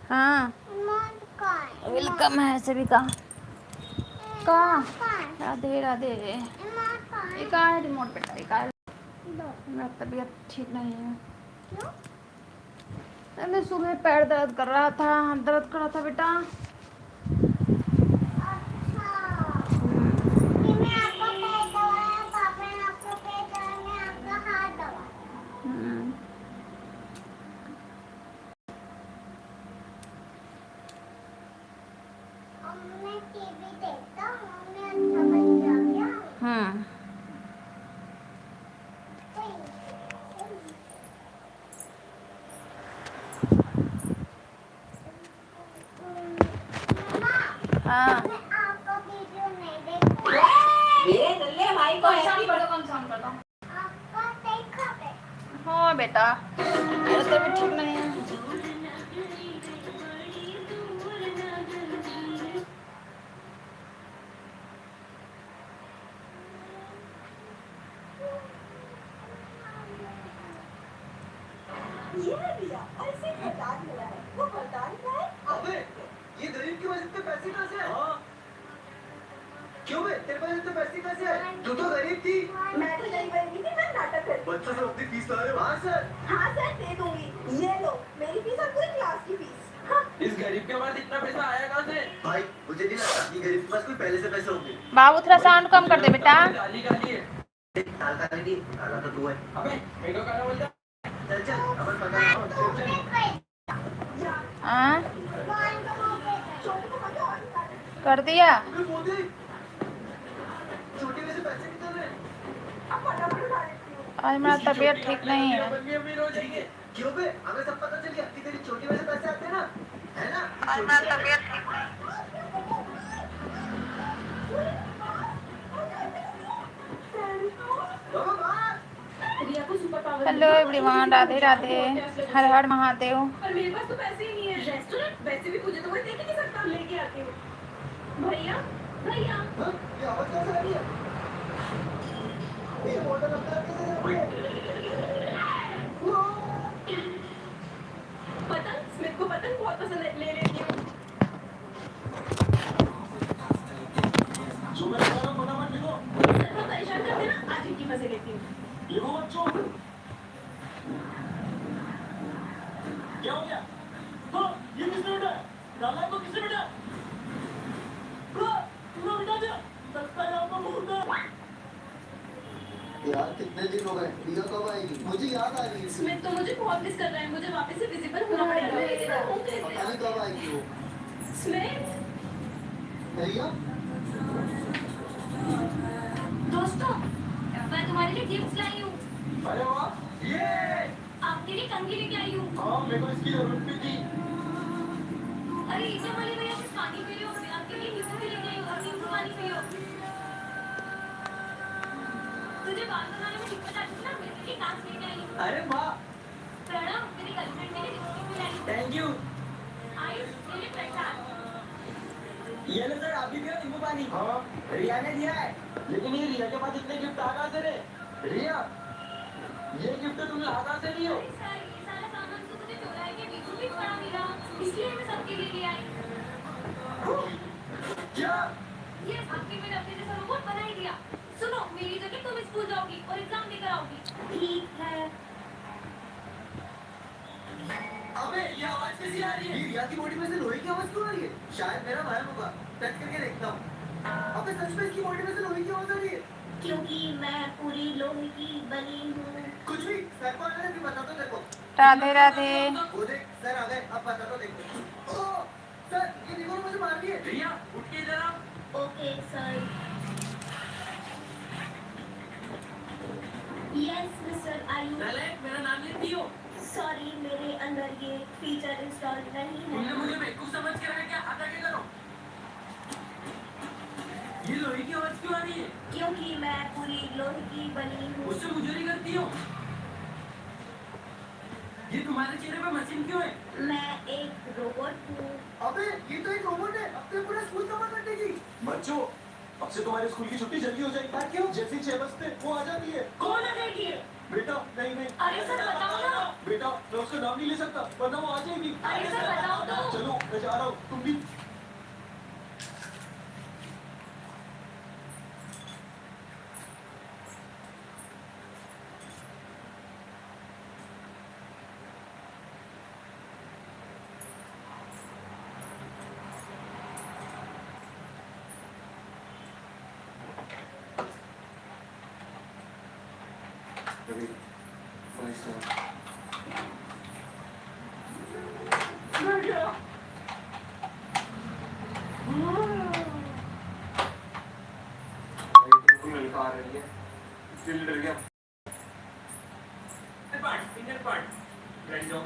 हाँ वेलकम है सभी का। राधे राधे। ये कहाँ है रिमोट बेटा? ये कहाँ है? मेरा तबीयत ठीक नहीं है। अरे सुबह पैर दर्द कर रहा था, दर्द कर रहा था बेटा। हम्म। हाँ हाँ हाँ बेटा, मेरा तबीयत ठीक नहीं है। ये है भैया, ऐसे ही बरदान मिला है। वो बरदान क्या है? अबे, ये गरीब की वजह से पैसे कहाँ से आए? हाँ। क्यों बे? तेरे पास इतने पैसे कैसे आए? तू तो गरीब थी। मैं तो गरीब नहीं थी, मैं नाटक करती। बच्चों से अपनी फीस ला रहे हो? हाँ सर। हाँ सर, दे दूंगी। ये लो, मेरी फीस और पूरी क्लास की फीस। हाँ। इस गरीब के पास इतना पैसा आया कहाँ से? भाई, मुझे नहीं लगता कि गरीब के पास कोई पहले से पैसे होंगे। बाबू थोड़ा साउंड कम कर दे बेटा। गाली गाली है। काला नहीं, काला तो तू है। अबे, मेरे को काला बोलता। चल चल, अपन पता है। हाँ कर दिया। आज मेरा तबीयत ठीक नहीं है। क्यों बे? हमें सब पता चल गया कि तेरी छोटी वजह से पैसे आते हैं ना, है ना? आज मेरा तबीयत ठीक नहीं। हेलो एवरीवन, राधे राधे, हर हर महादेव। पर मेरे पास तो पैसे ही नहीं है। रेस्टोरेंट वैसे भी मुझे तो कोई देख ही नहीं सकता। लेके आती हूँ। भैया भैया ये आवाज कैसे आ रही है? ये बोतल अंदर कैसे जा रही है? पतंग, स्मिथ को पतंग बहुत पसंद है, ले लेती हूँ। जो मैं कह रहा हूँ फटाफट लिखो। सर को परेशान करते ना, आज इनकी मजे लेती हूँ। लिखो बच्चों। क्या हो गया? हाँ, ये किसने उठाया? डाला तो किसने उठाया? तूने उठा दिया? लगता है आपको भूत है। यार कितने दिन हो गए, रिया कब आएगी? मुझे याद आ रही है। स्मिथ तो मुझे बहुत मिस कर रहा है, मुझे वापस से विजिबल होना पड़ेगा। मैं इसका हूँ पता नहीं कैसे? कब आएगी वो। स्मिथ रिया? दोस्तों, मैं तुम्हारे लिए गिफ्ट लाई हूँ। अरे वाह, ये आपके लिए कंघी लेके आई हूँ। हाँ, मेरे को इसकी जरूरत भी थी। अरे इसे वाले भैया कुछ पानी पी लो, आपके लिए नींबू भी लेके आई हूँ, और नींबू पानी पियो। तुझे बाल बनाने में दिक्कत आती थी ना, मेरे लिए कांच लेके आई हूँ। अरे वाह, प्रणव, मेरी गर्लफ्रेंड के लिए लिपस्टिक भी लाई हूँ। Thank you. आयुष, मेरे लिए प्रसाद। ये लो सर, आप भी पियो नींबू पानी। हाँ, रिया ने दिया है। लेकिन ये रिया के पास इतने गिफ्ट आ कहाँ से रे? रिया, ये गिफ्ट तुमने आ कहाँ से लिए हो? अरे सर, ये सारा सामान तो मुझे चौराहे के बीचों बीच पड़ा मिला, इसलिए मैं सबके लिए ले आई। क्या? ये आपके मैंने अपने जैसा रोबोट बना ही दिया। सुनो, मेरी जगह तुम स्कूल जाओगी और एग्जाम देकर आओगी। ठीक है। अबे ये आवाज कैसी आ रही है? ये रिया की बॉडी में से लोहे की आवाज क्यों आ रही है? शायद मेरा वहम होगा। टच करके देखता हूँ। अबे सच में इसकी बॉडी में से लोहे की आवाज आ रही है? क्योंकि मैं पूरी लोहे की बनी हूँ। कुछ भी, सर को आने दे, बता तो देखो। राधे राधे। वो देख, सर आ गए, अब बता तो देखो। ओह, सर, ये देखो मुझे मार दिए। रिया, उठ के जरा। Okay sir. Yes mister Ayush. मेरा नाम लेती हो? सॉरी, मेरे अंदर ये फीचर इंस्टॉल नहीं तुमने है। मुझे बेवकूफ समझ के रखा क्या? आता क्या करो? ये लोहे की आवाज क्यों आ रही है? क्योंकि मैं पूरी लोहे की बनी हूँ। उससे मुझे करती हो? ये तुम्हारे चेहरे पे मशीन क्यों है? मैं एक रोबोट हूँ। अबे ये तो एक रोबोट है। अब तो पूरा स्कूल कवर कर देगी। बच्चों, अब से तुम्हारे स्कूल की छुट्टी जल्दी हो जाएगी। क्यों? जैसे 6 बजते वो आ जाती है। कौन आ जाएगी? बेटा नहीं नहीं। अरे सर बताओ ना। बेटा मैं उसका नाम नहीं ले सकता, वरना वो आ जाएगी। अरे सर बताओ तो। जा रहा हूँ, तुम भी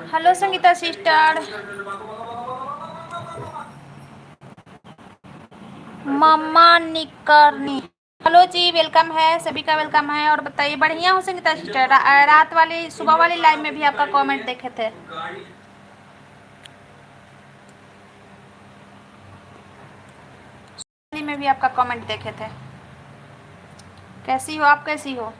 हेलो संगीता सिस्टर, मम्मा निकरनी, हेलो जी, वेलकम है, सभी का वेलकम है। और बताइए, बढ़िया हूँ संगीता सिस्टर। रात वाली सुबह वाली लाइव में भी आपका कमेंट देखे थे। में भी आपका कमेंट देखे थे। कैसी हो आप, कैसी हो?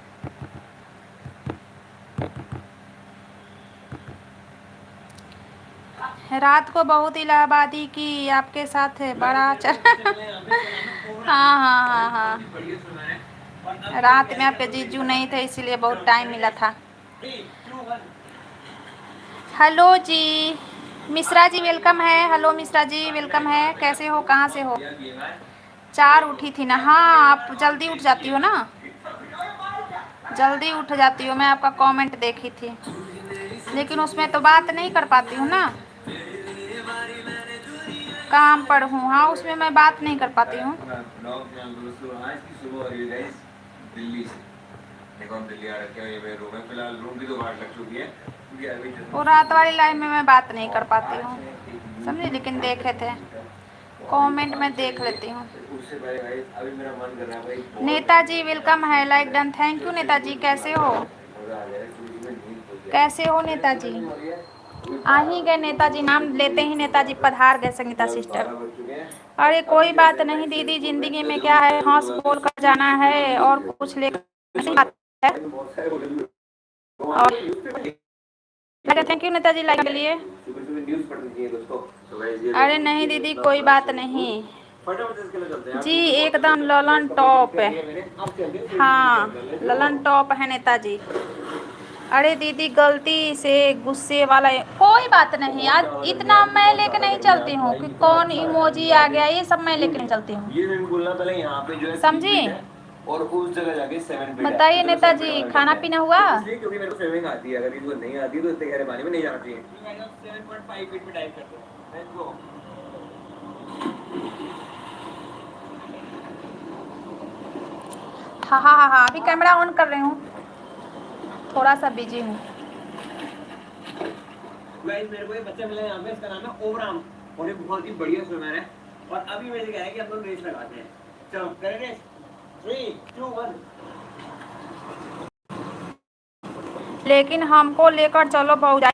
रात को बहुत इलाहाबादी की आपके साथ है, बड़ा चल हाँ हाँ हाँ हाँ, रात में आपके जीजू नहीं थे इसीलिए बहुत टाइम मिला था। हेलो जी मिश्रा जी, वेलकम है। हेलो मिश्रा जी, वेलकम है। कैसे हो, कहाँ से हो? 4 उठी थी ना। हाँ, आप जल्दी उठ जाती हो ना, जल्दी उठ जाती हो। मैं आपका कमेंट देखी थी, लेकिन उसमें तो बात नहीं कर पाती हूँ ना, काम पर हूँ। हाँ, उसमें मैं बात नहीं कर पाती हूँ। वो रात वाली लाइन में मैं बात नहीं कर पाती हूँ, समझे, लेकिन देखे थे कमेंट में देख लेती हूँ। नेताजी वेलकम है, like done, thank you Netaji. कैसे हो, कैसे हो नेताजी? आ ही गए नेताजी, नाम लेते ही नेताजी पधार गए संगीता सिस्टर। अरे कोई बात नहीं दीदी, जिंदगी में क्या है, हंस बोल कर जाना है और कुछ लेकर है। और थैंक यू नेताजी लाइक के लिए। अरे नहीं दीदी, कोई बात नहीं जी, एकदम ललन टॉप है। हाँ, ललन टॉप है नेताजी। अरे दीदी गलती से गुस्से वाला है। कोई बात नहीं, आज इतना मैं लेके नहीं चलती हूँ कि कौन इमोजी आ गया, ये सब मैं लेके नहीं चलती हूँ, ये मैं बोलना पहले यहाँ पे जो है समझी? और उस जगह जाके 7 पे बताइए नेताजी, खाना पीना हुआ? इसलिए क्योंकि मेरे को स्विमिंग आती है, अगर इसको नहीं आती तो इतने गहरे पानी में नहीं जाना चाहिए। 7.5 फीट पे डाइव करते हैं। Let's go. हाँ हाँ हाँ हाँ, अभी कैमरा ऑन कर रही हूँ, थोड़ा सा बिजी हूँ। गाइस मेरे को ये बच्चा मिला यहाँ पे, इसका नाम है ओवराम और ये बहुत ही बढ़िया स्विमर है। और अभी मेरे कह रहा है कि हम लोग रेस लगाते हैं। चलो करें रेस। 3 2 1। लेकिन हमको लेकर चलो बहुजा,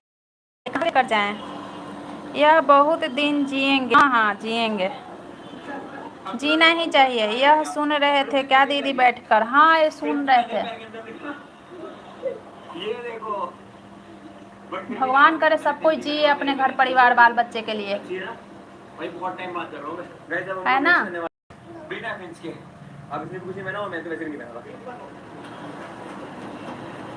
कहाँ लेकर जाएं? यह बहुत दिन जिएंगे। हाँ हाँ जिएंगे, जीना ही चाहिए। यह सुन रहे थे क्या दीदी बैठकर? हाँ, ये सुन रहे थे। ये देखो, भगवान करे सब कोई जिए अपने घर परिवार बाल बच्चे के लिए, भाई बहुत टाइम बात कर रहा हूँ मैं, है ना? बिना फ्रेंड्स के। अब इसने पूछी मैं ना, मैं तो वैसे भी नहीं बना।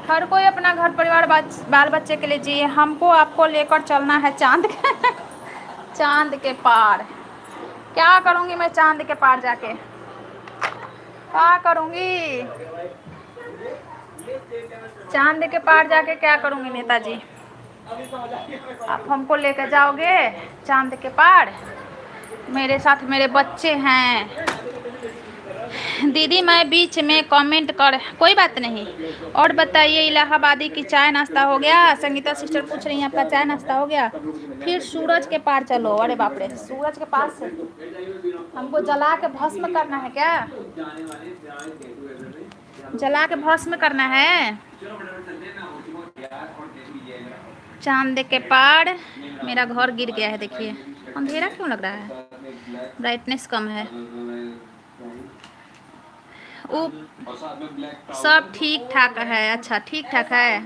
हर कोई अपना घर परिवार बाल बच्चे के लिए जिए। हमको आपको लेकर चलना है चांद के चांद के पार। क्या करूंगी मैं चांद के पार जाके, क्या करूंगी चांद के पार जाके, क्या करूंगी नेताजी? आप हमको लेकर जाओगे चांद के पार? मेरे साथ मेरे बच्चे हैं। दीदी मैं बीच में कमेंट कर, कोई बात नहीं। और बताइए, इलाहाबादी की चाय नाश्ता हो गया? संगीता सिस्टर पूछ रही हैं आपका चाय नाश्ता हो गया? फिर सूरज के पार चलो। अरे बाप रे, सूरज के पास से हमको जला के भस्म करना है क्या? जला के भस्म करना है? चांद के पार मेरा घर गिर गया है, देखिए अंधेरा क्यों लग रहा है, ब्राइटनेस कम है। सब ठीक ठाक है। अच्छा ठीक ठाक है,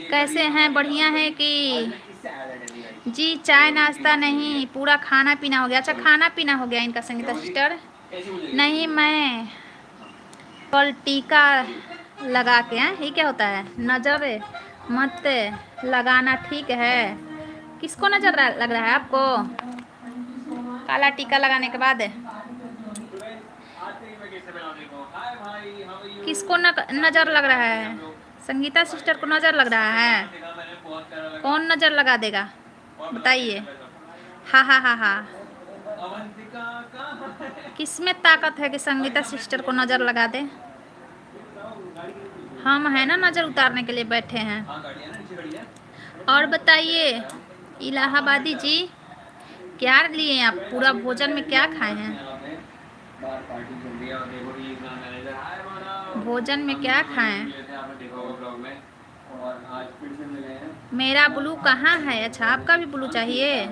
कैसे हैं, बढ़िया है कि जी चाय नाश्ता नहीं, पूरा खाना पीना हो गया। अच्छा खाना पीना हो गया इनका संगीता सिस्टर। नहीं मैं कल टीका लगा के हैं। ये क्या होता है? नजर मत लगाना ठीक है। किसको नजर लग रहा है आपको? काला टीका लगाने के बाद किसको नजर लग रहा है? संगीता सिस्टर को नजर लग रहा है? कौन नजर लगा देगा बताइए? हा हा हा हा। किसमें ताकत है कि संगीता सिस्टर को नजर लगा दे? हम है ना नजर उतारने के लिए बैठे हैं। और बताइए इलाहाबादी जी, क्या लिए आप? पूरा भोजन में क्या खाए हैं? भोजन में क्या खाएं? मेरा ब्लू कहाँ है? अच्छा आपका भी ब्लू चाहिए?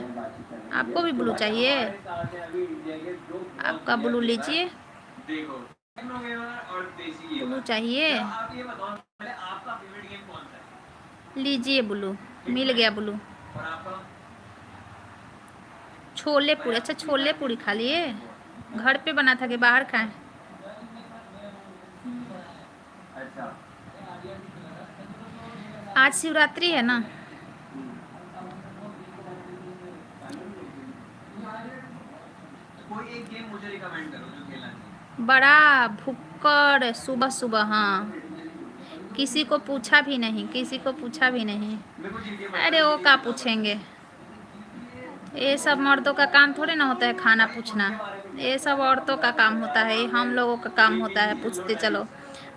आपको भी ब्लू चाहिए? आपका ब्लू लीजिए। ब्लू चाहिए? लीजिए ब्लू, मिल गया ब्लू। छोले पूरी, अच्छा छोले पूरी खा लिए? घर पे बना था कि बाहर खाएं? आज शिवरात्रि है ना। कोई एक गेम मुझे रिकमेंड करो जो खेलना चाहिए। बड़ा भुक्कड़ सुबह सुबह। हाँ किसी को पूछा भी नहीं, किसी को पूछा भी नहीं। अरे वो क्या पूछेंगे? ये सब मर्दों का काम थोड़ी ना होता है खाना पूछना। ये सब औरतों का काम होता है, ये हम लोगों का काम होता है पूछते चलो।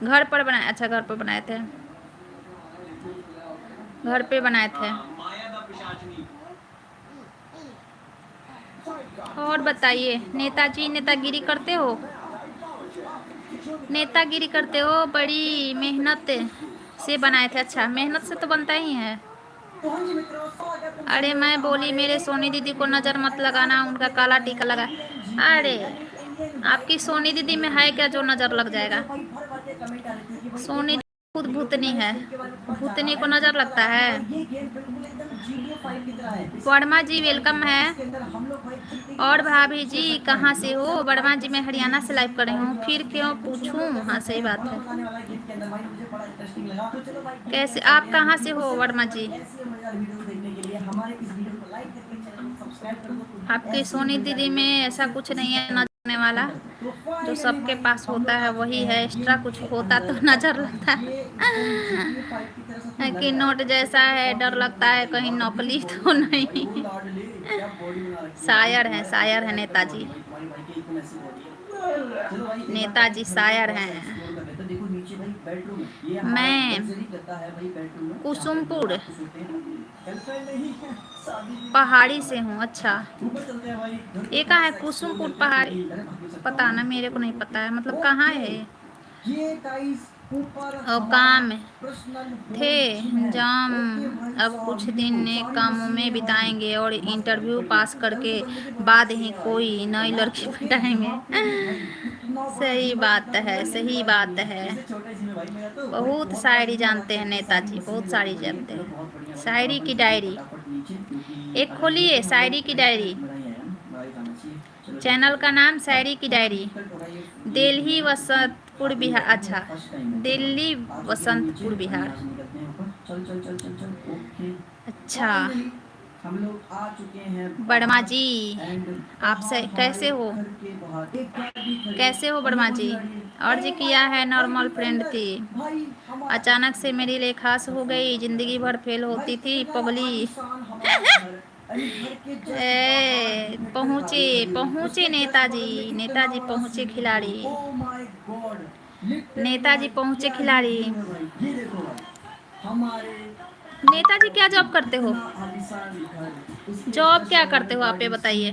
घर पर बनाए? अच्छा घर पर बनाए थे, घर पे बनाए थे। और बताइए नेताजी, नेतागिरी करते हो? नेतागिरी करते हो? बड़ी मेहनत से बनाए थे। अच्छा मेहनत से तो बनता ही है। अरे मैं बोली मेरे सोनी दीदी को नज़र मत लगाना, उनका काला टीका लगा। अरे आपकी सोनी दीदी में है क्या जो नज़र लग जाएगा? सोनी खुद भूतनी है, भूतनी को नज़र लगता है? वर्मा जी वेलकम है। और भाभी जी कहाँ से हो? वर्मा जी मैं हरियाणा से लाइव कर रही हूँ। फिर क्यों पूछूं? हाँ सही बात है। कैसे आप कहाँ से हो वर्मा जी? आपकी सोनी दीदी में ऐसा कुछ नहीं है नजरने वाला, जो सबके पास होता है वही है। एक्स्ट्रा कुछ होता तो नजर लगता है कि नोट जैसा है, डर लगता है कहीं नकली तो नहीं। शायर हैं, शायर हैं नेताजी। नेताजी शायर हैं। मैं कुसुमपुर पहाड़ी से हूँ। अच्छा ये कहाँ है कुसुमपुर पहाड़ी? पता ना, मेरे को नहीं पता है, मतलब कहाँ है और काम थे जाम। अब कुछ दिन एक कामों में बिताएंगे और इंटरव्यू पास करके बाद ही कोई नई लड़की पटाएंगे। सही बात है, सही बात है। बहुत शायरी जानते हैं नेताजी, बहुत शायरी जानते हैं। शायरी की डायरी एक खोलिए, शायरी की डायरी। चैनल का नाम शायरी की डायरी। दिल्ली वसंतपुर बिहार। अच्छा दिल्ली वसंतपुर बिहार। अच्छा हम लोग आ चुके हैं वर्मा जी, आप से कैसे हो? कैसे हो वर्मा जी? और जी किया है नॉर्मल फ्रेंड थी, अचानक से मेरे लिए खास हो गई, जिंदगी भर फेल होती थी पगली। पहुँचे पहुँचे नेताजी, नेताजी पहुँचे खिलाड़ी, नेताजी पहुँचे खिलाड़ी। नेताजी क्या जॉब करते हो? जॉब क्या करते हो आप ये बताइए?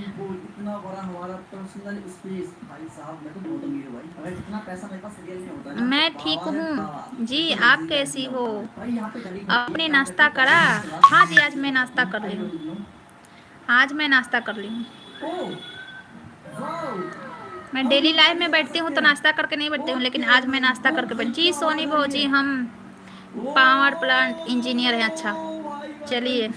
मैं ठीक हूँ जी, आप कैसी हो? आपने नाश्ता करा? हाँ जी आज मैं नाश्ता कर ली हूँ, आज मैं नाश्ता कर ली हूँ। मैं डेली लाइफ में बैठती हूँ तो नाश्ता करके नहीं बैठती हूँ, लेकिन आज मैं नाश्ता करके बैठी। जी सोनी बहू जी हम पावर प्लांट इंजीनियर हैं। अच्छा चलिए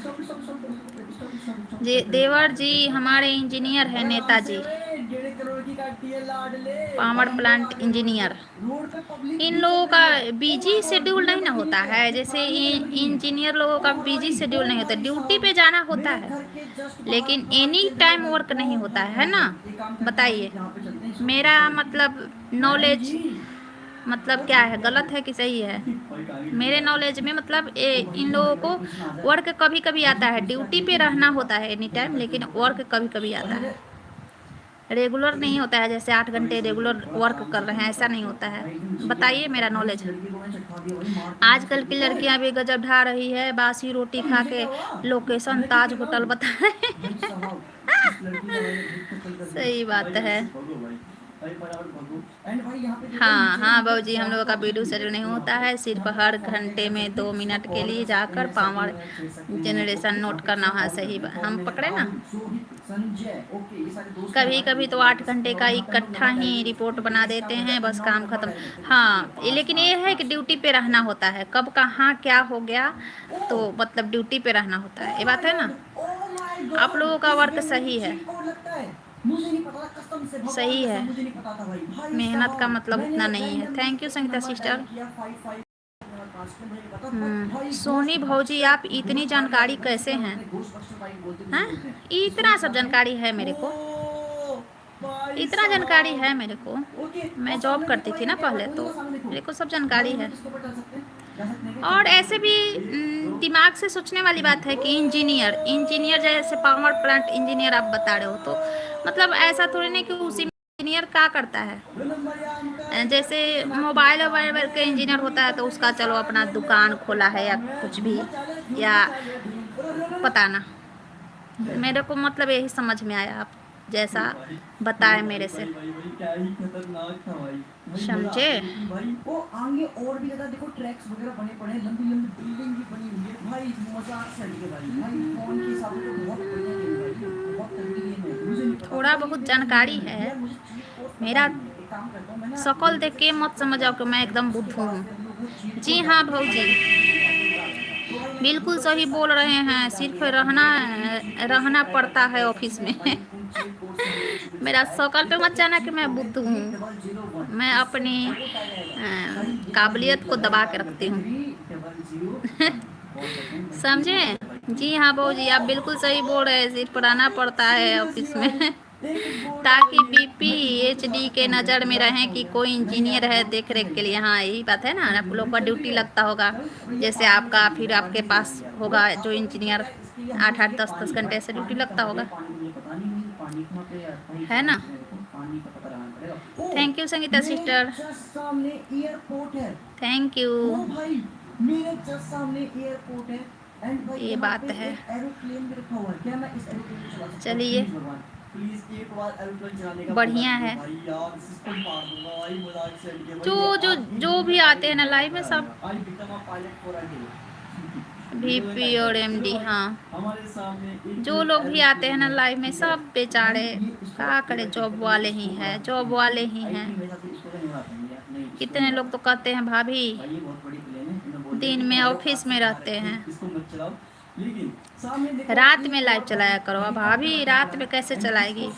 देवर जी हमारे इंजीनियर हैं, नेताजी, 1.5 करोड़ की काटती है लाडले। Power plant engineer. रोड पे पब्लिक इन लोगों का बिजी शेड्यूल नहीं ना होता है, जैसे इंजीनियर लोगों का बिजी शेड्यूल नहीं होता, ड्यूटी पे जाना होता है लेकिन एनी टाइम वर्क नहीं होता है ना। बताइए मेरा मतलब नॉलेज मतलब क्या है, गलत है कि सही है? मेरे नॉलेज में मतलब इन लोगों को वर्क कभी कभी आता है, ड्यूटी पे रहना होता है एनी टाइम, लेकिन वर्क कभी कभी आता है, रेगुलर नहीं होता है। जैसे 8 घंटे रेगुलर वर्क कर रहे हैं ऐसा नहीं होता है। बताइए मेरा नॉलेज। आजकल की लड़कियां भी गजब ढा रही है, बासी रोटी खा के लोकेशन ताज होटल बता रहे हैं। सही बात है। हाँ हाँ बाबूजी, हम लोगों का वीडियो शेड्यूल नहीं होता है, सिर्फ हर घंटे में 2 मिनट के लिए जाकर पावर जनरेशन नोट करना है। सही हम पकड़े ना। कभी कभी तो 8 घंटे का इकट्ठा ही रिपोर्ट बना देते हैं, बस काम खत्म। हाँ लेकिन ये है कि ड्यूटी पे रहना होता है, कब कहाँ क्या हो गया तो मतलब ड्यूटी पे रहना होता है, ये बात है ना। आप लोगों का वर्क सही है, सही है, मेहनत का मतलब उतना नहीं है। Thank you Sangeeta sister. Soni भौजी आप इतनी जानकारी कैसे हैं? हाँ इतना सब जानकारी है मेरे को, इतना जानकारी है मेरे को। मैं जॉब करती थी ना पहले, तो मेरे को सब जानकारी है। और ऐसे भी दिमाग से सोचने वाली बात है कि इंजीनियर जैसे पावर प्लांट इंजीनियर आप बता रहे हो, तो मतलब ऐसा थोड़ी नहीं कि उसी इंजीनियर क्या करता है। जैसे मोबाइल वोबाइल के इंजीनियर होता है तो उसका चलो अपना दुकान खोला है या कुछ भी, या पता ना, मेरे को मतलब यही समझ में आया, आप जैसा बताए मेरे से, समझे। वो आगे और भी ज्यादा देखो ट्रैक्स वगैरह बने पड़े हैं, लंबी लंबी बिल्डिंग भी बनी हुई है भाई, मजाक से हटके भाई फोन के हिसाब से तो बहुत बढ़िया गेम है भाई, बहुत तगड़ी गेम है। मुझे नहीं पता, थोड़ा बहुत जानकारी है। मेरा शकल देख के मत समझ आओ कि मैं एकदम बुद्धू हूँ। जी हाँ भौजी बिल्कुल सही बोल रहे हैं, सिर्फ रहना पड़ता है ऑफिस में। मेरा शकल पे मत जाना कि मैं बुद्धू हूँ, मैं अपनी काबिलियत को दबा के रखती हूँ। समझे। जी हाँ भौजी आप बिल्कुल सही बोल रहे हैं, सिर्फ रहना पड़ता है ऑफिस में ताकि पीपीएचडी के नज़र में रहें कि कोई इंजीनियर है देख रेख के लिए। हाँ यही बात है ना, आप लोग का ड्यूटी लगता होगा, जैसे आपका फिर आपके पास होगा जो इंजीनियर 8-8 10-10 घंटे से ड्यूटी लगता होगा, है ना। थैंक यू संगीता सिस्टर, सामने एयरपोर्ट है, थैंक यू। भाई मेरे जस्ट सामने एयरपोर्ट है एंड भाई ये बात है। एरोप्लेन भी रखा हुआ है, क्या मैं इस एरोप्लेन को चला सकता हूं? चलिए प्लीज एक बार एरोप्लेन चलाने का बढ़िया है। भाई यार सिस्टम मार दूंगा भाई, मजाक से हटके जो भी आते हैं ना लाइव में सब I become a pilot for a day. VP और MD, हाँ हमारे सामने जो लोग भी आते हैं ना लाइव में सब बेचारे क्या करे, जॉब वाले ही हैं, जॉब वाले ही हैं। कितने लोग तो कहते हैं भाभी दिन में ऑफिस में रहते हैं, रात में लाइव चलाया करो। अब भाभी रात में कैसे चलाएगी,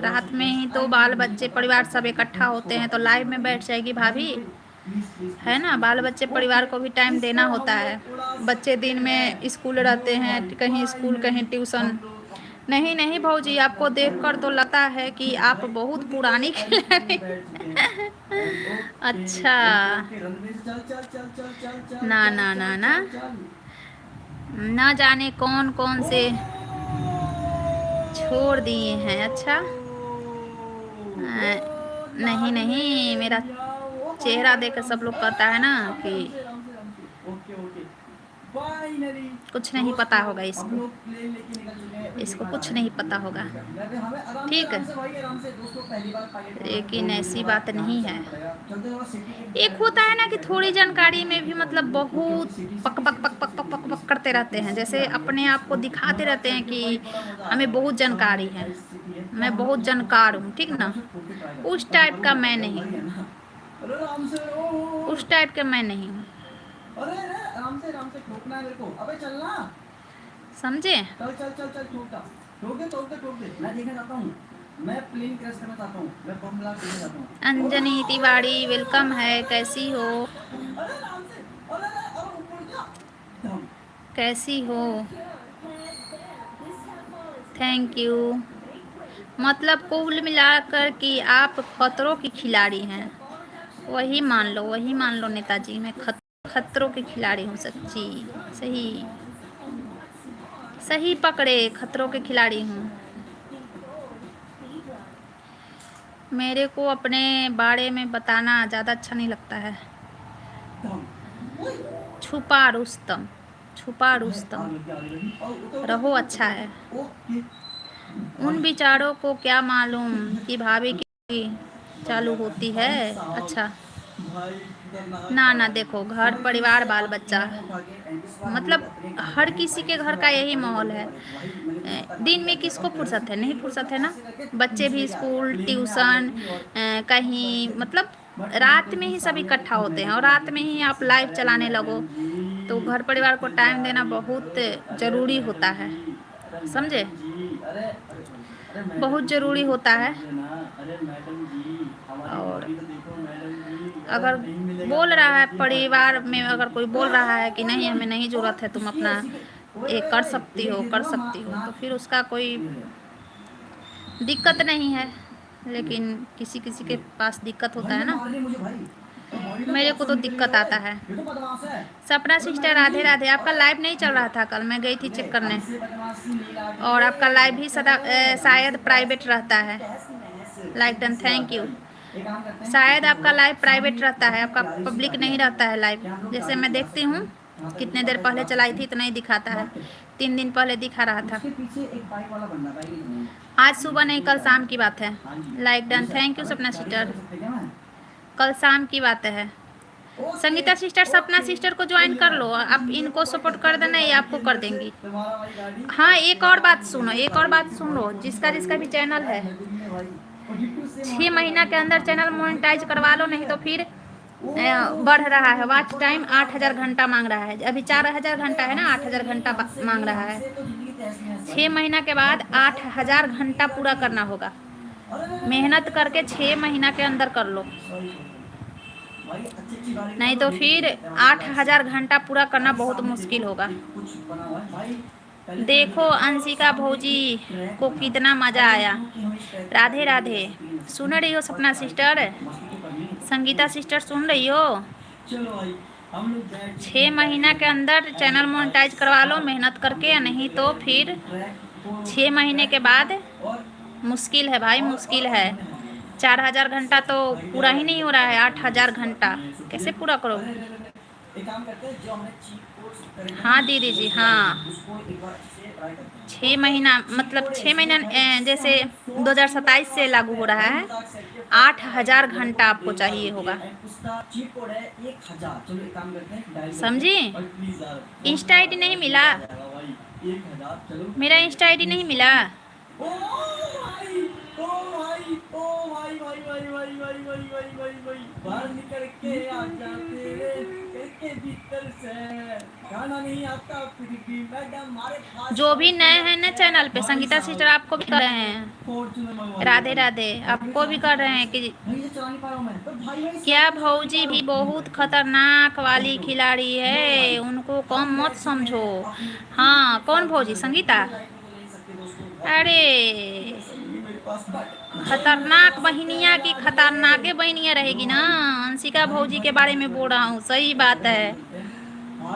रात में ही तो बाल बच्चे परिवार सब इकट्ठा होते हैं, तो लाइव में बैठ जाएगी भाभी, है ना। बाल बच्चे परिवार को भी टाइम देना होता है, बच्चे दिन में स्कूल रहते हैं, कहीं स्कूल कहीं ट्यूशन। नहीं नहीं भौजी आपको देखकर तो लगता है कि आप बहुत पुरानी खिलाड़ी। अच्छा ना ना ना ना ना जाने कौन कौन से छोड़ दिए हैं। अच्छा नहीं नहीं, मेरा चेहरा देख सब लोग कहता है ना कि कुछ नहीं पता होगा इसको, इसको कुछ नहीं पता होगा, ठीक है। लेकिन ऐसी बात नहीं है, एक होता है ना कि थोड़ी जानकारी में भी मतलब बहुत पक पक पक पक पक पक पक करते रहते हैं, जैसे अपने आप को दिखाते रहते हैं कि हमें बहुत जानकारी है, मैं बहुत जानकार हूँ, ठीक ना। उस टाइप का मैं नहीं हूँ, उस टाइप का मैं नहीं हूँ, अरे आराम से ठोकना है मेरे को, अबे चलना, समझे। चल चल चल चल ठोका, ठोक दे मैं देखना चाहता हूँ, मैं प्लेन क्रैश करना चाहता हूँ, मैं बम ब्लास्ट करना चाहता हूँ। अंजनी तिवारी वेलकम है, कैसी हो? अरे आराम से, अरे ऊपर जा। दम। कैसी हो? Thank you. मतलब कुल मिलाकर कि आप खतरों की खिलाड़ी हैं, वही मान लो, वही मान लो नेताजी। मैं खतरों की खिलाड़ी हूँ, सच्ची। सही सही पकड़े, खतरों के खिलाड़ी हूँ। मेरे को अपने बारे में बताना ज़्यादा अच्छा नहीं लगता है। छुपा रुस्तम, छुपा रुस्तम रहो, अच्छा है। उन बेचारों को क्या मालूम कि भाभी की चालू होती है। अच्छा ना ना, देखो घर परिवार बाल बच्चा, मतलब हर किसी के घर का यही माहौल है। दिन में किसको फुर्सत है? नहीं फुर्सत है ना। बच्चे भी स्कूल ट्यूशन कहीं, मतलब रात में ही सब इकट्ठा होते हैं, और रात में ही आप लाइव चलाने लगो तो घर परिवार को टाइम देना बहुत ज़रूरी होता है, समझे? बहुत ज़रूरी होता है। और अगर बोल रहा है परिवार में, अगर कोई बोल रहा है कि नहीं हमें नहीं ज़रूरत है, तुम अपना ये कर सकती हो, तो फिर उसका कोई दिक्कत नहीं है। लेकिन किसी किसी के पास दिक्कत होता है ना, मेरे को तो दिक्कत आता है। सपना सिस्टर राधे राधे। आपका लाइव नहीं चल रहा था कल, मैं गई थी चेक करने, और आपका लाइव भी शायद प्राइवेट रहता है। Like done, thank you. शायद आपका लाइव प्राइवेट रहता है, आपका पब्लिक नहीं रहता है लाइव। जैसे मैं देखती हूँ, कितने देर पहले चलाई थी तो नहीं दिखाता है, 3 दिन पहले दिखा रहा था। आज सुबह नहीं, कल शाम की बात है। लाइक डन, थैंक यू सपना सिस्टर। कल शाम की बात है। संगीता सिस्टर, सपना सिस्टर को ज्वाइन कर लो, आप इनको सपोर्ट कर देना, ये आपको कर देंगी। हाँ, एक और बात सुनो, एक और बात सुन लो। जिसका जिसका भी चैनल है, 6 महीना के अंदर चैनल मोनेटाइज करवा लो, नहीं तो फिर बढ़ रहा है। वॉच टाइम 8000 घंटा मांग रहा है। अभी 4000 घंटा है ना, 8000 घंटा मांग रहा है। 6 महीना के बाद 8000 घंटा पूरा करना होगा। मेहनत करके 6 महीना के अंदर कर लो, नहीं तो फिर 8000 घंटा पूरा करना बहुत मुश्किल होगा। देखो अंशिका भौजी को कितना मज़ा आया। राधे राधे। सुन रही हो सपना सिस्टर? संगीता सिस्टर सुन रही हो? 6 महीना के अंदर चैनल मोनेटाइज करवा लो मेहनत करके, या नहीं तो फिर 6 महीने के बाद मुश्किल है भाई, मुश्किल है। 4000 घंटा तो पूरा ही नहीं हो रहा है, 8000 घंटा कैसे पूरा करोगे? हाँ दीदी जी, हाँ 6 महीना, मतलब 6 महीना जैसे 2027 से लागू हो रहा है। 8000 घंटा आपको चाहिए होगा, समझी? इंस्टा आईडी नहीं मिला? मेरा इंस्टा आईडी नहीं मिला? बाहर निकल के आ जाते के भीतर से गाना नहीं आता फिर भी मैडम हमारे पास। जो भी नए हैं ना चैनल पे, संगीता सिस्टर आपको भी कर रहे हैं, राधे राधे, आपको भी कर रहे हैं कि क्या भौजी भी बहुत खतरनाक वाली खिलाड़ी है, उनको कम मत समझो। हाँ, कौन भौजी? संगीता? अरे खतरनाक बहनिया की खतरनाके बहनिया रहेगी ना। अंशिका भौजी के बारे में बोल रहा हूँ, सही बात है।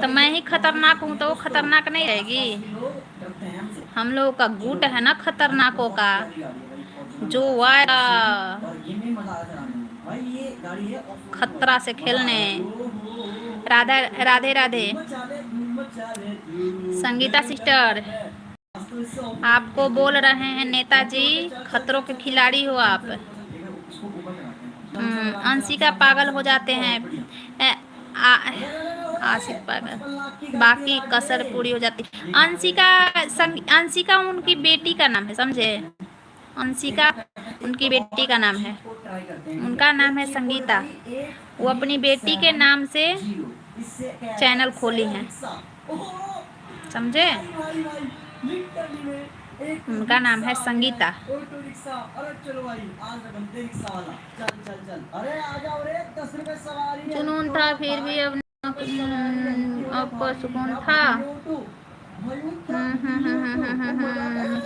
तो मैं ही खतरनाक हूँ तो वो खतरनाक नहीं रहेगी? हम लोगों का गुट है ना खतरनाकों का, जो आया खतरा से खेलने। राधा राधे राधे। संगीता सिस्टर आपको बोल रहे हैं नेताजी, खतरों के खिलाड़ी हो आप। अंशिका पागल हो जाते हैं, आशिक पागल, बाकी कसर पूरी हो जाती। अंशिका उनकी बेटी का नाम है, समझे? अंशिका उनकी बेटी का नाम है, उनका नाम है संगीता। वो अपनी बेटी के नाम से चैनल खोली हैं, समझे? उनका नाम है संगीता। ऑटो रिक्शा, अरे चलो भाई आज बनते रिक्शा वाला, चल चल चल, अरे आ जाओ रे, 10 रुपए सवारी है। जुनून था फिर भी अब आपको सुकून था।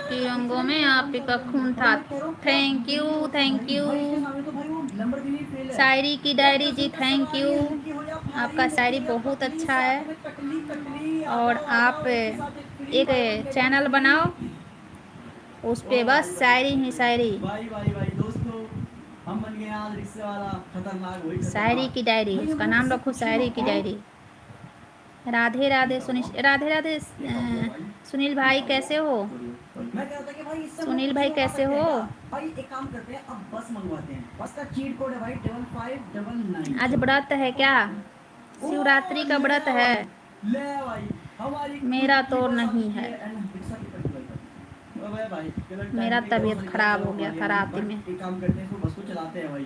तिरंगों में आप ही का खून था। थैंक यू, थैंक यू शायरी की डायरी जी, थैंक यू। आपका शायरी बहुत अच्छा है और आप एक चैनल बनाओ, उस पे बस शायरी ही शायरी। भाई भाई भाई दोस्तों, हम बन गए आज रिक्शे वाला, खतरनाक वही शायरी की डायरी, उसका नाम रखो शायरी की डायरी। राधे राधे राधे राधे सुनील भाई कैसे हो? मैं कह रहा था कि भाई इससे सुनील भाई कैसे हो? भाई एक काम करते हैं, अब बस मंगवाते हैं। बस का चीट कोड है भाई 5599। आज व्रत है क्या? शिवरात्रि का व्रत है? ले भाई हमारी मेरा तो नहीं है, भाई मेरा तबीयत खराब हो गया था रात में। एक काम करते हैं, बस को चलाते हैं भाई।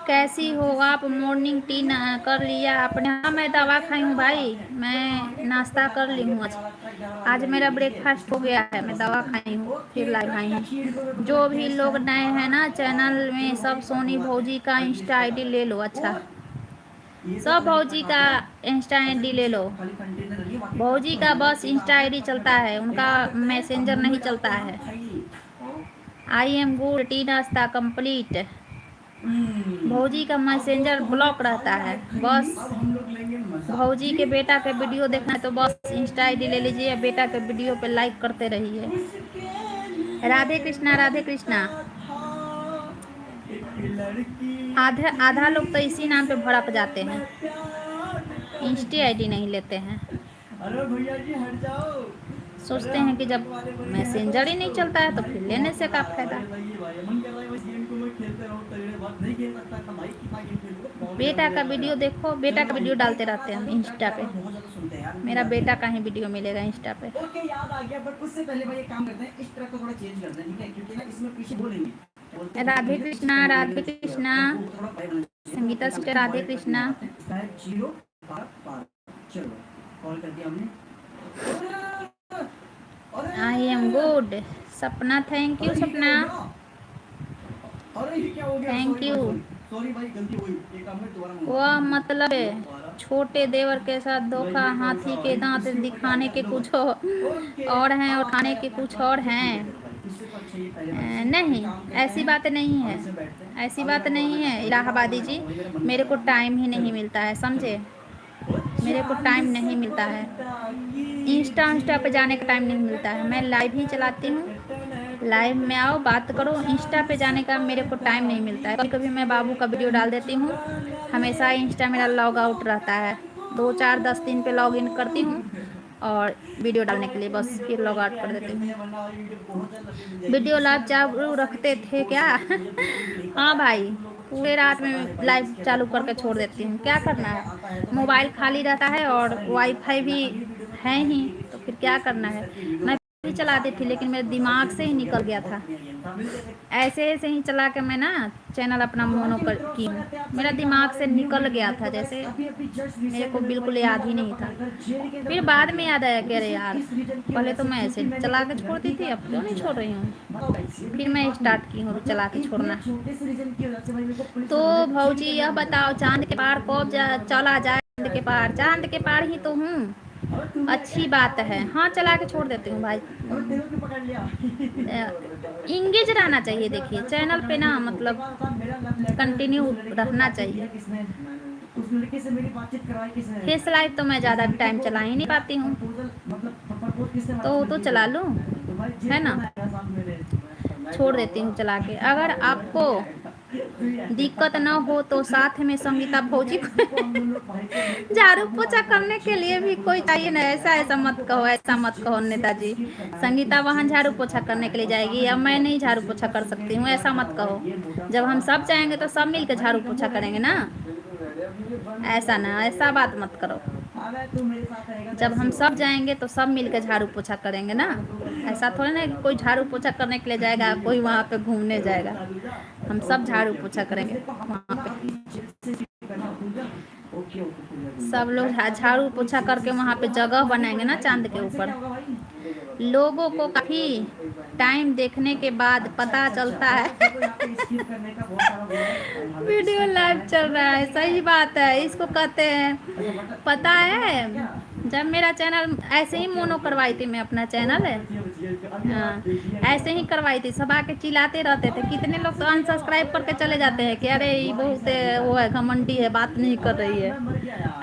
कैसी हो आप? मॉर्निंग टी कर लिया आपने? हाँ मैं दवा खाई हूँ भाई, मैं नाश्ता कर ली हूँ। आज मेरा ब्रेकफास्ट हो गया है, मैं दवा खाई हूँ फिर लाइव आई हूँ। जो भी लोग नए हैं ना चैनल में, सब सोनी भौजी का इंस्टा आईडी ले लो। अच्छा सब भौजी का इंस्टा आईडी ले लो। भौजी का बस इंस्टा आईडी चलता है, उनका मैसेंजर नहीं चलता है। आई एम गुड, टी नाश्ता कंप्लीट। भौजी का मैसेंजर ब्लॉक रहता है। बस भौजी के बेटा के वीडियो देखना है तो बस इंस्टा आईडी ले लीजिए, बेटा के वीडियो पे लाइक करते रहिए। राधे कृष्णा, राधे कृष्णा। आधा आधा लोग तो इसी नाम पे भड़क जाते हैं, इंस्टा आईडी नहीं लेते हैं। अरे भैया जी हट जाओ, सोचते हैं कि जब मैसेंजर ही नहीं चलता है तो फिर लेने से क्या फायदा। बेटा का वीडियो देखो, बेटा का वीडियो डालते रहते हैं हम इंस्टा पे। मेरा बेटा का ही वीडियो मिलेगा इंस्टा पे। ओके याद आ गया, बट उससे पहले भाई एक काम करते हैं, इस ट्रैक को थोड़ा चेंज करते हैं, ठीक है? क्योंकि ना इसमें पीछे बोलेंगे। राधे कृष्णा, राधे कृष्णा। संगीता सिस्टर राधे कृष्णा। चलो कॉल कर दिया हमने। I am good. सपना, थैंक यू सपना, थैंक यू। सॉरी भाई गलती हुई, एक काम में दोबारा वह मतलब छोटे देवर के साथ धोखा, हाथी के दांत दिखाने के कुछ और हैं और खाने के कुछ और हैं। नहीं ऐसी बात नहीं है, ऐसी बात नहीं है इलाहाबादी जी। मेरे को टाइम ही नहीं मिलता है, समझे? मेरे को टाइम नहीं मिलता है, इंस्टा पे जाने का टाइम नहीं मिलता है। मैं लाइव ही चलाती हूँ, लाइव में आओ बात करो। इंस्टा पे जाने का मेरे को टाइम नहीं मिलता है। कभी कभी मैं बाबू का वीडियो डाल देती हूँ, हमेशा इंस्टा मेरा लॉग आउट रहता है। 2 4 10 दिन पे लॉग इन करती हूँ और वीडियो डालने के लिए, बस फिर लॉग आउट कर देती हूँ। वीडियो लाइव चालू रखते थे क्या? हाँ भाई पूरे रात में लाइव चालू करके छोड़ देती हूँ, क्या करना है? मोबाइल खाली रहता है और वाईफाई भी है ही, तो फिर क्या करना है? मैं भी चलाती थी लेकिन मेरे दिमाग से ही निकल गया था। ऐसे ऐसे ही चला के मैं ना चैनल अपना मोनो कर की हूँ, मेरा दिमाग से निकल गया था, जैसे मेरे को बिल्कुल याद ही नहीं था। फिर बाद में याद आया कि अरे यार पहले तो मैं ऐसे चला के छोड़ती थी, अब क्यों नहीं छोड़ रही हूँ? फिर मैं स्टार्ट की हूँ चला के छोड़ना। तो भौजी यह बताओ चांद के पार कब चला जाए? चांद के पार, चांद के पार ही तो हूँ। अच्छी बात है, हाँ चला के छोड़ देती हूँ भाई। इंगेज रहना चाहिए, देखिए चैनल पे ना मतलब कंटिन्यू रहना चाहिए। फेस लाइव तो मैं ज़्यादा टाइम चला ही नहीं पाती हूँ, तो चला लूँ, है ना? छोड़ देती हूँ चला के। अगर आपको दिक्कत ना हो तो साथ में संगीता भौजी को झाड़ू पोछा करने के लिए भी कोई चाहिए ना। ऐसा ऐसा मत कहो, ऐसा मत कहो नेताजी। संगीता वहाँ झाड़ू पोछा करने के लिए जाएगी, अब मैं नहीं झाड़ू पोछा कर सकती हूँ, ऐसा मत कहो। जब हम सब जाएंगे तो सब मिल के झाड़ू पोछा करेंगे ना, ऐसा ना, ऐसा बात मत करो। जब हम सब जाएंगे तो सब मिलकर झाड़ू पोछा करेंगे ना, ऐसा थोड़ा ना कोई झाड़ू पोछा करने के लिए जाएगा, कोई वहाँ पे घूमने जाएगा। हम सब झाड़ू पोछा करेंगे वहाँ पे। सब लोग झाड़ू पोछा करके वहाँ पे जगह बनाएंगे ना चांद के ऊपर, लोगों को काफी टाइम देखने के बाद पता चलता है वीडियो लाइव चल रहा है। सही बात है, इसको कहते हैं, पता है जब मेरा चैनल ऐसे ही मोनो करवाई थी, मैं अपना चैनल ऐसे ही करवाई थी, सब आके चिल्लाते रहते थे, कितने लोग तो अनसब्सक्राइब करके चले जाते हैं कि अरे ये बहुत वो है, घमंडी है, बात नहीं कर रही है।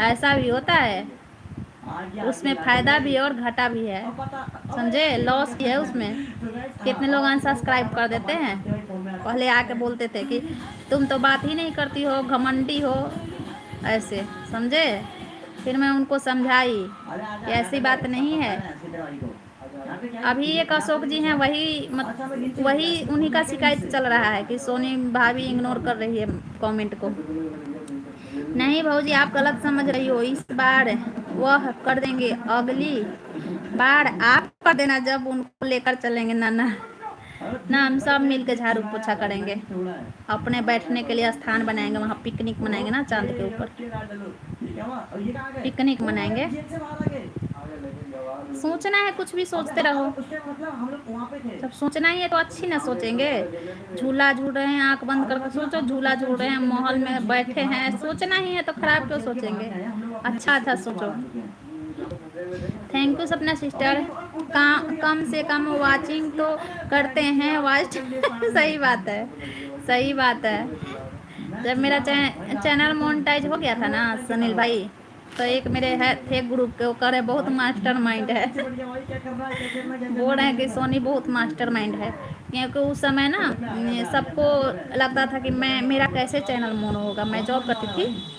ऐसा भी होता है, उसमें फायदा भी है और घाटा भी है, समझे, लॉस भी है उसमें। कितने लोग अनसब्सक्राइब कर देते हैं, पहले आके बोलते थे कि तुम तो बात ही नहीं करती हो, घमंडी हो, ऐसे, समझे। फिर मैं उनको समझाई कि ऐसी बात नहीं है। अभी एक अशोक जी हैं, वही उन्हीं का शिकायत चल रहा है कि सोनी भाभी इग्नोर कर रही है कमेंट को। नहीं भाजी, आप गलत समझ रही हो, इस बार वह कर देंगे, अगली बार आप कर देना जब उनको लेकर चलेंगे ना हम सब मिलकर झाड़ू पोछा करेंगे, अपने बैठने के लिए स्थान बनाएंगे, वहाँ पिकनिक मनाएंगे ना, चांद के ऊपर पिकनिक मनाएंगे। सोचना है, कुछ भी सोचते रहो, जब सोचना ही है तो अच्छी ना सोचेंगे। झूला झूल रहे हैं, आंख बंद करके सोचो, झूला झूल रहे हैं, माहौल में बैठे हैं, सोचना ही है तो खराब क्यों सोचेंगे, अच्छा सोचो। थैंक यू सपना सिस्टर। कम से कम वाचिंग तो करते हैं, वाच सही बात है, सही बात है। जब मेरा चैनल मोनेटाइज हो गया था ना सुनील भाई, तो एक मेरे है थे ग्रुप के, वो करे बहुत मास्टर माइंड है बोल रहे हैं कि सोनी बहुत मास्टर माइंड है, क्योंकि उस समय ना सबको लगता था कि मेरा कैसे चैनल मोनो होगा। मैं जॉब करती थी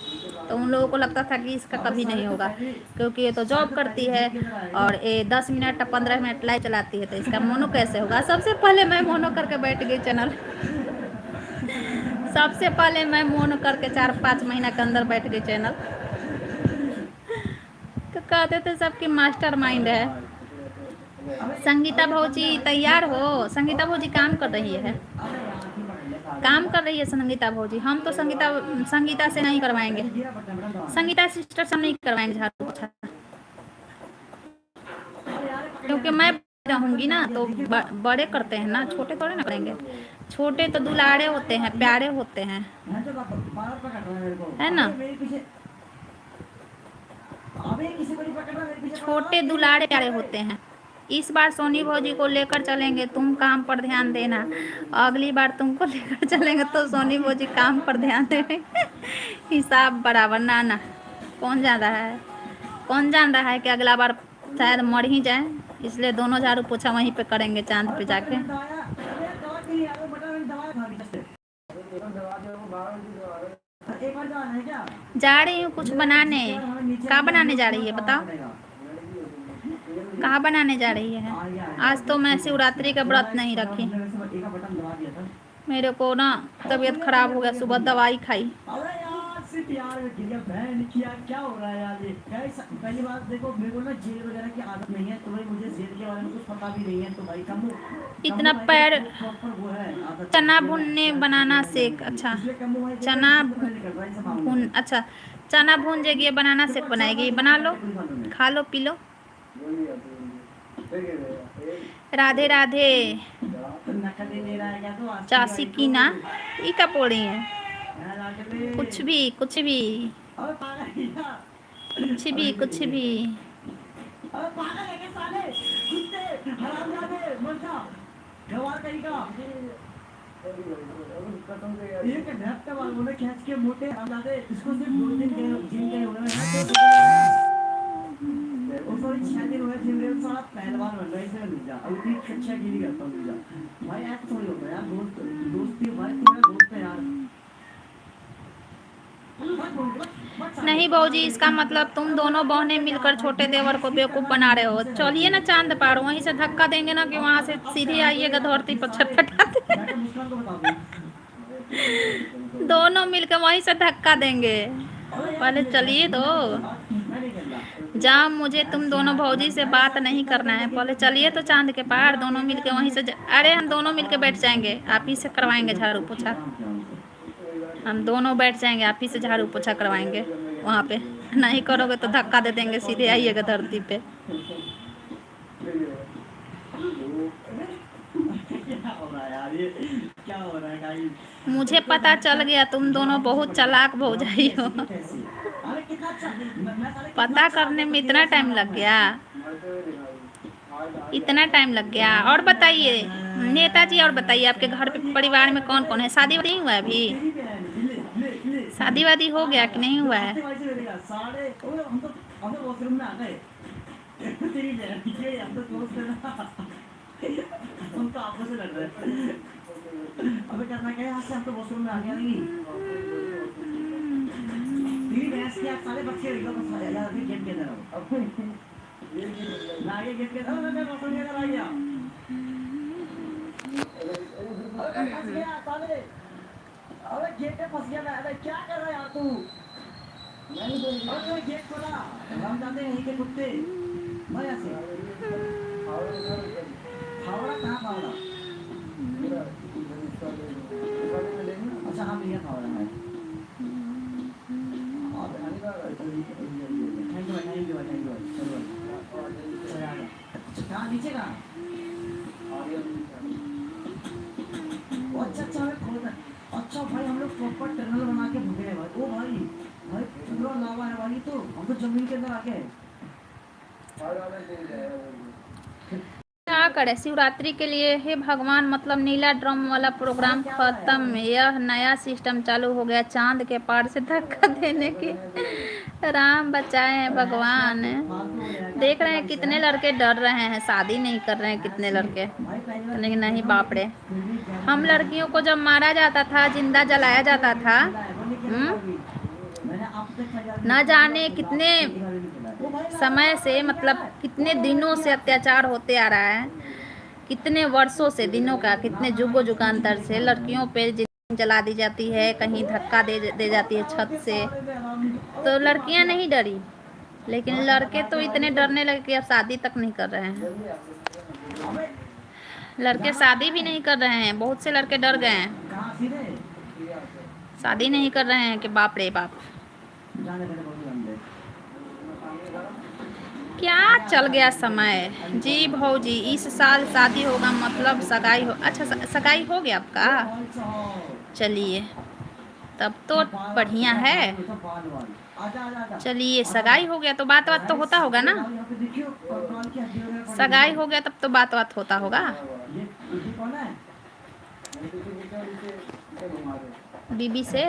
तो उन लोगों को लगता था कि इसका कभी नहीं होगा, क्योंकि ये तो जॉब करती है और ये 10 मिनट 15 मिनट लाइव चलाती है, तो इसका मोनो कैसे होगा। सबसे पहले मैं मोनो करके बैठ गई चैनल सबसे पहले मैं मोनो करके 4-5 महीना के अंदर बैठ गई चैनल। तो कहते थे सबकी मास्टर माइंड है। संगीता भौजी तैयार हो? संगीता भौजी काम कर रही है, काम कर रही है संगीता भौजी। हम तो संगीता से नहीं करवाएंगे, संगीता सिस्टर से हम नहीं करवाएंगे झाड़ू पोछा, क्योंकि मैं रहूंगी ना तो बड़े करते हैं ना, छोटे थोड़े ना करेंगे। छोटे तो दुलारे होते हैं, प्यारे होते हैं, है ना, छोटे दुलारे प्यारे होते हैं। इस बार सोनी भौजी को लेकर चलेंगे, तुम काम पर ध्यान देना। अगली बार तुमको लेकर चलेंगे तो सोनी भौजी काम पर ध्यान देंगे हिसाब बराबर। ना कौन जान रहा है कि अगला बार शायद मर ही जाए, इसलिए दोनों झाड़ू पोछा वहीं पे करेंगे, चांद पे जाके। जा रही हूँ कुछ बनाने। क्या बनाने जा रही है बताओ, कहाँ बनाने जा रही है? आज तो मैं शिवरात्रि का व्रत नहीं रखी, मेरे को ना तबीयत खराब हो गया, सुबह दवाई खाई। क्या हो रहा है यार, पहली बात देखो, मेरे को ना जेल वगैरह की आदत नहीं है, तो भाई मुझे जेल के बारे में कुछ पता भी नहीं है, तो भाई कम इतना पैर चना भुनने बनाना सेक। अच्छा चना भुन, अच्छा चना भून जाएगी, बनाना सेक बनाएगी, बना लो, खा लो, पी लो। राधे राधे चासी की ना ई का पोड़ी है, कुछ भी कुछ भी कुछ भी कुछ भी। एक ढक्का वालों ने खींच के मोटे इसको सिर्फ 2 दिन जिम गए हुए हैं, सॉरी 6 दिन हुए जिम गए, सारा पहलवान बन रहा है, इसे मिल जा। अब इतनी अच्छा गिरी करता हूँ मिल जा भाई, ऐसा थोड़ी होता है यार, दोस्ती भाई, तुम्हारा दोस्त है यार। नहीं बहूजी, इसका मतलब तुम दोनों बहनें मिलकर छोटे देवर को बेवकूफ बना रहे हो। चलिए ना चांद पार, वहीं से धक्का देंगे ना कि वहां से सीधे आइएगा धरती पर छटपटाते दोनों मिलकर वहीं से धक्का देंगे। पहले चलिए तो जाओ, मुझे तुम दोनों भौजी से बात नहीं करना है, पहले चलिए तो चांद के पार, दोनों मिलके वहीं से अरे हम दोनों मिलके बैठ जाएंगे, आप ही से करवाएंगे झाड़ू पोछा, हम दोनों बैठ जाएंगे, आप ही से झाड़ू पोछा करवाएंगे वहाँ पे। नहीं करोगे तो धक्का दे देंगे, सीधे आइएगा धरती पे। क्या हो रहा है गाइस? मुझे पता चल गया तुम दोनों बहुत चालाक भौजाई हो। अरे कितना अच्छा मैं साले पता करने में इतना टाइम लग गया, इतना टाइम लग गया। और बताइए नेताजी, और बताइए आपके घर पे परिवार में कौन कौन है? शादी नहीं हुआ है अभी? शादी वादी हो गया कि नहीं हुआ है? साढ़े हम तो वॉशरूम में आ गए। तेरी ये हम तो दोस्त है ना, उनको आपको से लग रहा है। अबे करना क्या है, यहाँ से हम तो वॉशरूम में आ गया। नहीं तेरी भैंस के आप सारे बच्चे एकदम फंसा जाएगा अभी गेट के अंदर आओ। लागे गेट के अंदर, मैं वॉशरूम के अंदर आ गया। अबे मैं फंस गया साले, अबे गेट पे फंस गया मैं। अबे क्या कर रहा है यार तू? अबे गेट खोला, हम जाते हैं यहीं के कुत्ते। मैं ऐसे फावड़ा कहाँ फावड़ा? अच्छा हाँ भैया फावड़ा है। थैंक यू कहाँ नीचे कहाँ? अच्छा अच्छा हमें खोलना। अच्छा भाई हम लोग प्रॉपर टनल बना के भूखे हैं भाई। ओ भाई भाई पूरा लावा है भाई, तो हम तो जमीन के अंदर आ गए। क्या करे शिवरात्रि के लिए? हे भगवान, मतलब नीला ड्रम वाला प्रोग्राम खत्म, यह नया सिस्टम चालू हो गया चांद के पार से धक्का देने की। राम बचाए हैं भगवान। देख रहे हैं कितने लड़के डर रहे हैं, शादी नहीं कर रहे हैं कितने लड़के। लेकिन नहीं बाप रे, हम लड़कियों को जब मारा जाता था, जिंदा जलाया जाता था, न जाने कितने समय से, मतलब कितने दिनों से अत्याचार होते आ रहा है, कितने वर्षों से, दिनों का कितने जुगों जुगान्तर से लड़कियों पे जला दी जाती है, कहीं धक्का दे जाती है छत से। तो लड़कियां नहीं डरी, लेकिन लड़के तो इतने डरने लगे कि अब शादी तक नहीं कर रहे हैं। लड़के शादी भी नहीं कर रहे हैं, बहुत से लड़के डर गए हैं, शादी नहीं कर रहे हैं कि बाप रे बाप। क्या चल गया समय जी भौजी। इस साल शादी होगा, मतलब सगाई हो। अच्छा सगाई हो गया आपका? चलिए तब तो बढ़िया है। चलिए सगाई हो गया तो बात बात तो होता होगा ना? सगाई हो गया तब तो बात बात होता होगा। बीबी से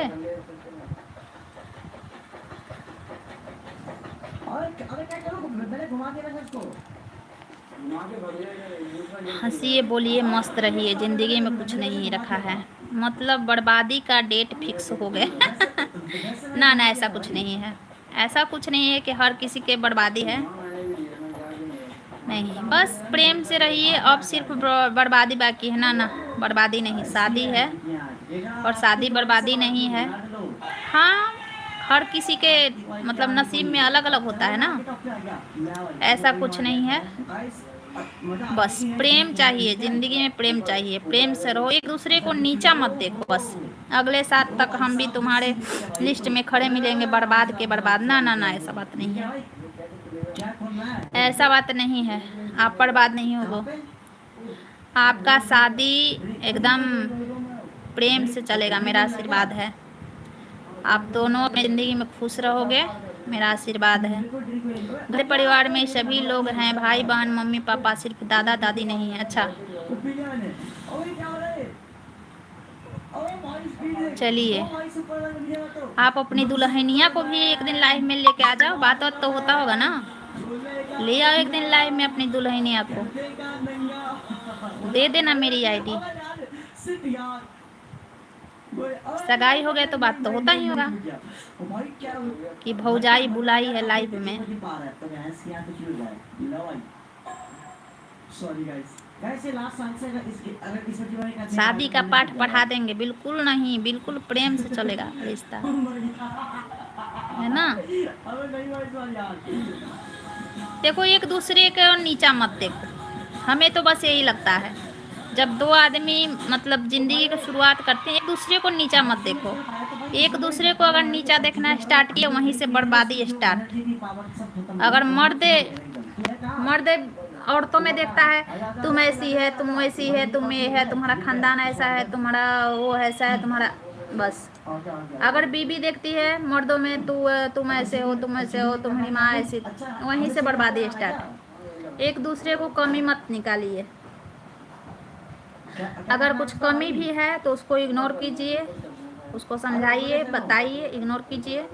हंसिए बोलिए मस्त रहिए, जिंदगी में कुछ नहीं रखा है, मतलब बर्बादी का डेट फिक्स हो गया। ना ना ऐसा कुछ नहीं है, ऐसा कुछ नहीं है कि हर किसी के बर्बादी है, नहीं बस प्रेम से रहिए। अब सिर्फ बर्बादी बाकी है ना? ना बर्बादी नहीं, शादी है, और शादी बर्बादी नहीं है। हाँ हर किसी के मतलब नसीब में अलग अलग होता है ना, ऐसा कुछ नहीं है। बस प्रेम चाहिए, जिंदगी में प्रेम चाहिए, प्रेम से रहो, एक दूसरे को नीचा मत देखो। बस अगले साल तक हम भी तुम्हारे लिस्ट में खड़े मिलेंगे बर्बाद के बर्बाद। ना ना ना ऐसा बात नहीं है, ऐसा बात नहीं है, आप बर्बाद नहीं होगो। आपका शादी एकदम प्रेम से चलेगा, मेरा आशीर्वाद है। आप दोनों अपनी ज़िंदगी में खुश रहोगे, मेरा आशीर्वाद है। घर परिवार में सभी लोग हैं, भाई बहन मम्मी पापा, सिर्फ दादा दादी नहीं है। अच्छा चलिए आप अपनी दुल्हनिया को भी एक दिन लाइव में लेके आ जाओ, बात बात तो होता होगा ना। ले आओ एक दिन लाइव में अपनी दुल्हनिया को, दे देना मेरी आईडी। सगाई हो गए तो बात तो होता ही होगा कि भौजाई बुलाई है लाइव में। शादी का पाठ पढ़ा देंगे, बिल्कुल नहीं, बिल्कुल प्रेम से चलेगा रिश्ता, है ना। देखो एक दूसरे को नीचा मत देखो, हमें तो बस यही लगता है जब दो आदमी मतलब ज़िंदगी की शुरुआत करते हैं, एक दूसरे को नीचा मत देखो। एक दूसरे को अगर नीचा देखना स्टार्ट किया, वहीं से बर्बादी स्टार्ट। अगर मर्द औरतों में देखता है तुम ऐसी है, तुम वैसी है, तुम ये है, तुम्हारा खानदान ऐसा है, तुम्हारा वो ऐसा है, तुम्हारा बस। अगर बीबी देखती है मर्दों में तुम ऐसे हो, तुम ऐसे हो, तुम्हारी माँ ऐसी, वहीं से बर्बादी स्टार्ट। एक दूसरे को कमी मत निकालिए। अगर कुछ कमी भी है तो उसको इग्नोर कीजिए, उसको समझाइए, बताइए, इग्नोर कीजिए।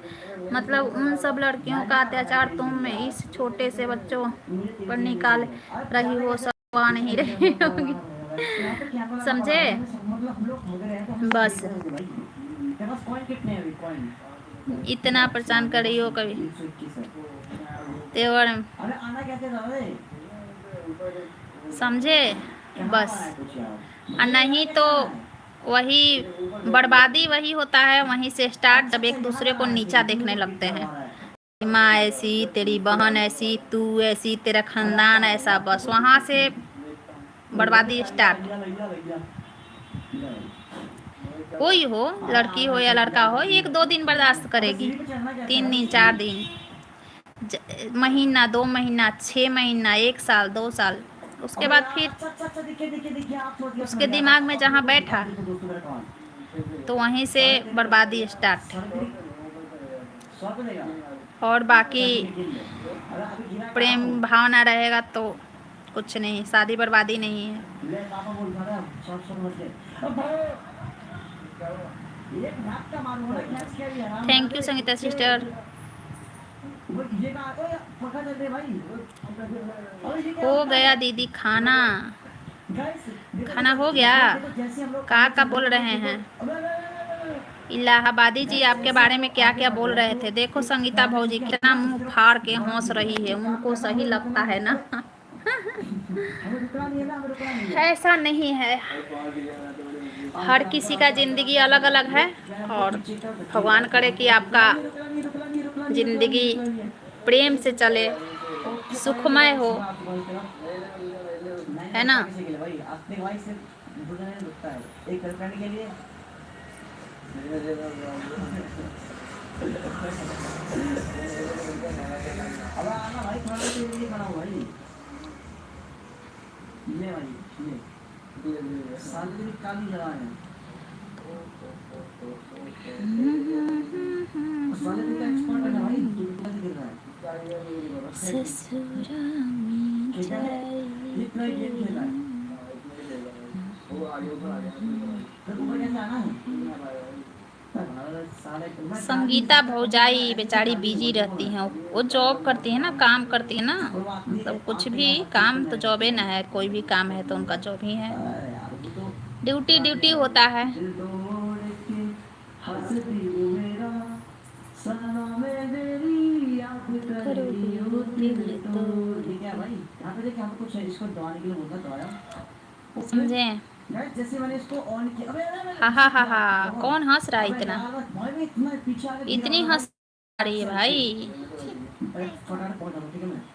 मतलब उन सब लड़कियों का अत्याचार तुम इस छोटे से बच्चों पर निकाल रही हो, सब आ नहीं रही होगी, समझे? बस इतना परेशान कर रही हो कभी तेवर, समझे? बस। और नहीं तो वही बर्बादी वही होता है, वहीं से स्टार्ट, जब एक दूसरे को नीचा देखने लगते हैं। माँ ऐसी, तेरी बहन ऐसी, तू ऐसी, तेरा खानदान ऐसा, बस वहाँ से बर्बादी स्टार्ट। कोई हो, लड़की हो या लड़का हो, 1-2 दिन बर्दाश्त करेगी, 3 दिन 4 दिन, महीना, 2 महीना, 6 महीना, 1 साल, 2 साल, उसके बाद फिर उसके दिमाग में जहाँ बैठा तो वहीं से बर्बादी स्टार्ट। और बाकी प्रेम भावना रहेगा तो कुछ नहीं, शादी बर्बादी नहीं है। Thank you Sangeeta sister. हो गया दीदी खाना? खाना हो गया? का बोल रहे हैं? इलाहाबादी जी आपके बारे में क्या क्या बोल रहे थे? देखो संगीता भौजी कितना मुंह फाड़ के हंस रही है, उनको सही लगता है ना? ऐसा नहीं है, हर किसी का जिंदगी अलग अलग है, और भगवान करे कि आपका जिंदगी प्रेम से चले, सुखमय हो, है ना? ससुरा में संगीता भौजाई बेचारी बिजी रहती हैं, वो जॉब करती है ना, काम करती है ना, मतलब कुछ भी काम तो जॉब ही ना है, कोई भी काम है तो उनका जॉब ही है, ड्यूटी होता है। समझे? हा, कौन हंस रहा है इतना? इतनी हंस आ रही है भाई,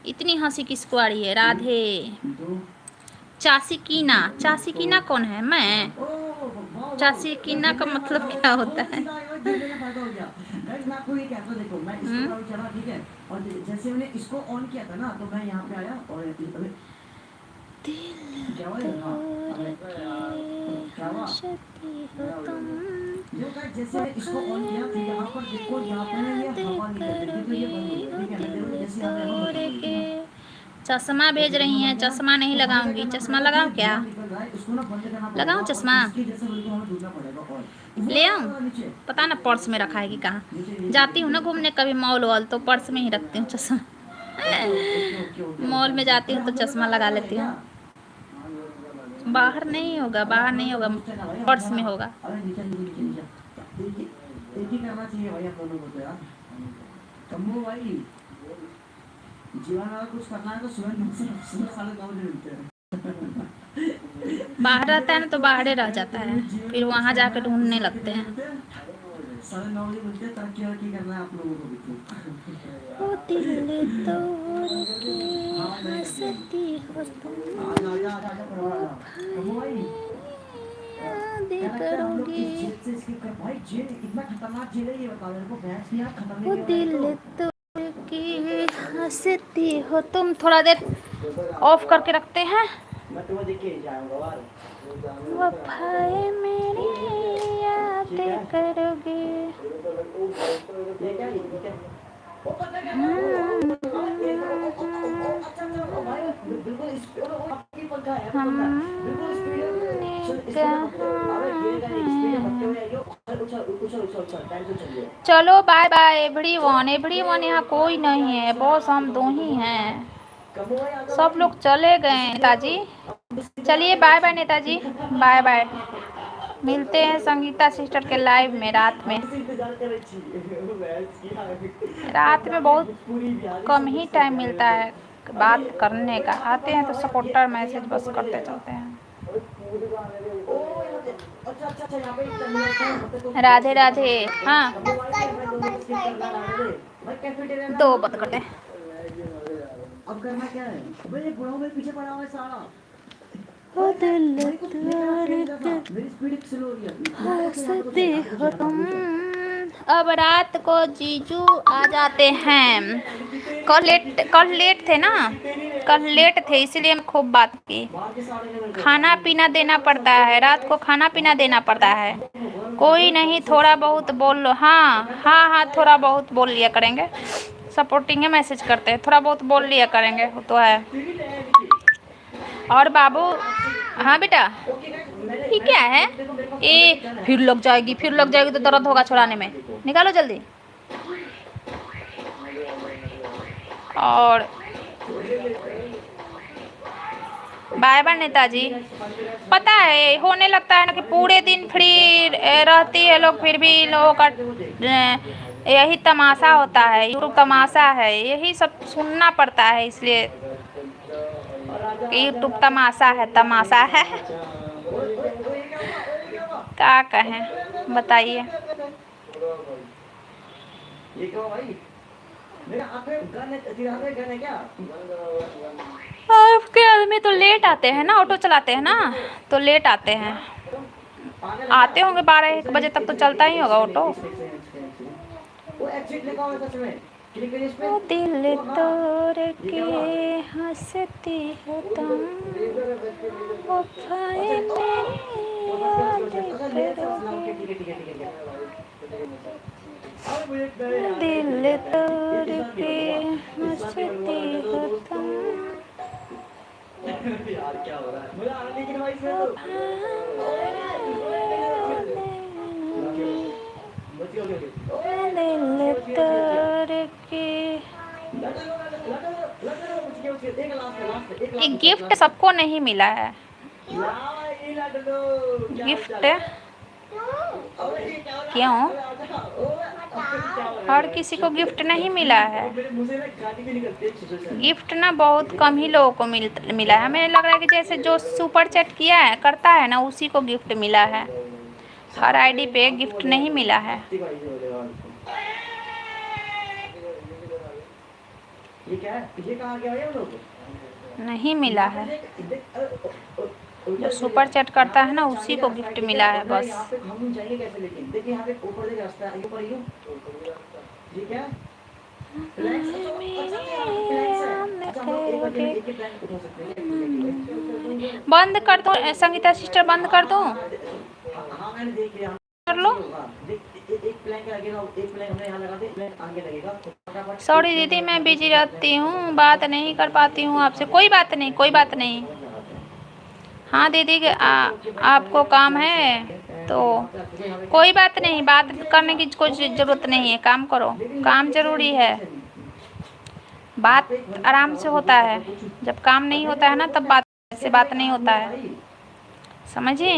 इतनी हंसी किसको आ रही है? राधे। चासीकीना कौन है? मैं? चासीकीना का मतलब क्या होता है? चश्मा भेज रही हैं, चश्मा नहीं लगाऊंगी। चश्मा लगाऊं क्या? लगाऊं चश्मा? ले आऊं? पता ना पर्स में रखा है कि कहाँ। जाती हूँ ना घूमने कभी मॉल वॉल तो पर्स में ही रखती हूँ चश्मा। मॉल में जाती हूँ तो चश्मा लगा लेती हूँ। बाहर नहीं होगा, पर्स में होगा। बाहर रहता है ना तो बाहर रह जाता है, फिर वहां जाकर ढूंढने लगते हैं। ओ दिल तोड़ के हंसती हो तुम, करोगे ओ दिल तोड़ के हंसती हो तुम। थोड़ा देर ऑफ करके रखते हैं। मैं तुम्हें देख के जाऊंगा बाहर। वफाए मेरी याद करोगे। ये क्या है? बिल्कुल आपकी पंखा है, बिल्कुल स्पीड चलो बाय बाय एवरीवन। एवरीवन यहाँ कोई नहीं है, बॉस हम दो ही हैं। सब लोग चले गए नेताजी। चलिए बाय बाय नेताजी, बाय बाय। मिलते हैं संगीता सिस्टर के लाइव में रात में। रात में बहुत कम ही टाइम मिलता है बात करने का। आते हैं तो सपोर्टर मैसेज बस करते चलते हैं। राधे राधे। हाँ 2 बंद करते हैं। अब करना क्या है? भाई बुढ़ाओ में पीछे पड़ा हुआ है सारा। ओ दिल मेरी स्पीड स्लो हो रही है। हंसते हो तुम। अब रात को जीजू आ जाते हैं। कल लेट थे ना, कल लेट थे इसलिए हम खूब बात की। खाना पीना देना पड़ता है, रात को खाना पीना देना पड़ता है। कोई नहीं थोड़ा बहुत बोल लो। हाँ हाँ हाँ थोड़ा बहुत बोल लिया करेंगे। सपोर्टिंग है मैसेज करते हैं, थोड़ा बहुत बोल लिया करेंगे वो तो है। और बाबू। हाँ बेटा ये क्या है? ए फिर लग जाएगी तो दर्द होगा छुड़ाने में। निकालो जल्दी। और बाय बाय नेताजी। पता है होने लगता है ना कि पूरे दिन फ्री रहती है लोग, फिर भी लोगों का यही तमाशा होता है। यूट्यूब तमाशा है, यही सब सुनना पड़ता है। इसलिए यूट्यूब तमाशा है, तमाशा है। क्या कहें बताइए। आपके आदमी तो लेट आते हैं ना, ऑटो चलाते हैं ना तो लेट आते हैं। आते होंगे 12-1 बजे तक तो चलता ही होगा ऑटो। दिल तोड़ के हंसती हो तुम, वफाए मेरी दिल तोड़ के हंसती हो तुम। यार क्या हो रहा है? मुझे आने लेकिन भाई इसमें तो दिल तोड़ के। एक गिफ्ट सबको नहीं मिला है। गिफ्ट क्यों? हर किसी को गिफ्ट नहीं मिला है। गिफ्ट ना बहुत कम ही लोगों को मिला है। हमें लग रहा है कि जैसे जो सुपर चैट किया है करता है ना उसी को गिफ्ट मिला है। हर आईडी पे गिफ्ट नहीं मिला है। ये क्या है? ये कहाँ गया ये लोग? नहीं मिला है। जो सुपर चैट करता है ना उसी को गिफ्ट मिला है बस। यहाँ पे हम जाएंगे कैसे? लेकिन देखिए यहाँ पे ऊपर देख रास्ता है, ऊपर यूं। ये क्या? बंद कर दो संगीता सिस्टर, बंद कर दो। हाँ मैंने देख लिया। कर लो। एक प्लैंक लगेगा, एक प्लैंक हमने यहाँ लगा दे, प्लैंक आगे लगेगा। सॉरी दीदी मैं बिजी रहती हूँ, बात नहीं कर पाती हूँ आपसे। कोई बात नहीं, कोई बात नहीं। हाँ दीदी आपको काम है तो कोई बात नहीं, बात करने की कोई ज़रूरत नहीं है। काम करो, काम ज़रूरी है। बात आराम से होता है, जब काम नहीं होता है ना तब बात से बात नहीं होता है, समझिए।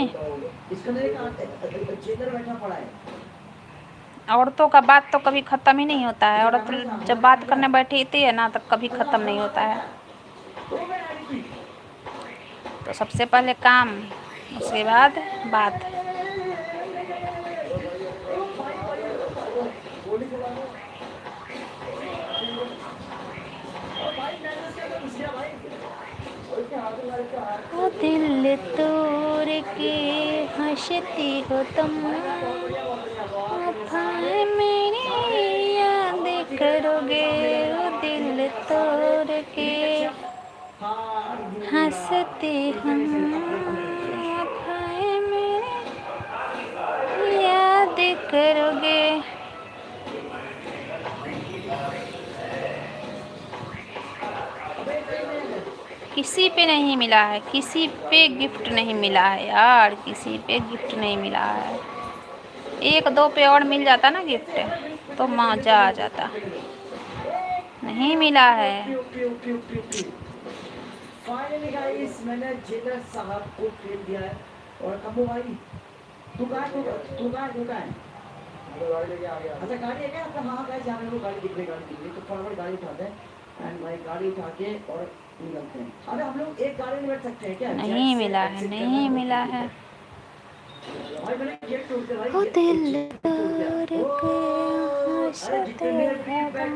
औरतों का बात तो कभी ख़त्म ही नहीं होता है। औरत जब बात करने बैठती है ना तब कभी ख़त्म नहीं होता है। तो सबसे पहले काम, उसके बाद बात। ओ दिल तोड़ के हंसती हो तुम, वफाएं मेरी याद करोगे। ओ दिल तोड़ के हंसते हम खाए मेरे याद करोगे। किसी पे नहीं मिला है, किसी पे गिफ्ट नहीं मिला है यार, किसी पे गिफ्ट नहीं मिला है। एक दो पे और मिल जाता ना गिफ्ट तो मजा आ जाता, नहीं मिला है। फाइनली गाइस मैंने जेलर साहब को खेल दिया है। और कम्बो भाई तू कहाँ है? गाड़ी लेके आ गया। अच्छा गाड़ी है क्या आपका? हाँ गाइस यहाँ मेरे को गाड़ी दिख रही तो फटाफट गाड़ी उठाते हैं एंड भाई गाड़ी उठा के और निकलते हैं। अरे हम लोग एक गाड़ी में बैठ सकते हैं क्या? नहीं मिला है, नहीं मिला है। भाई मैंने गेट तोड़ दिया भाई। वो दिल तोड़ गया, अरे जितने मेरे बैठ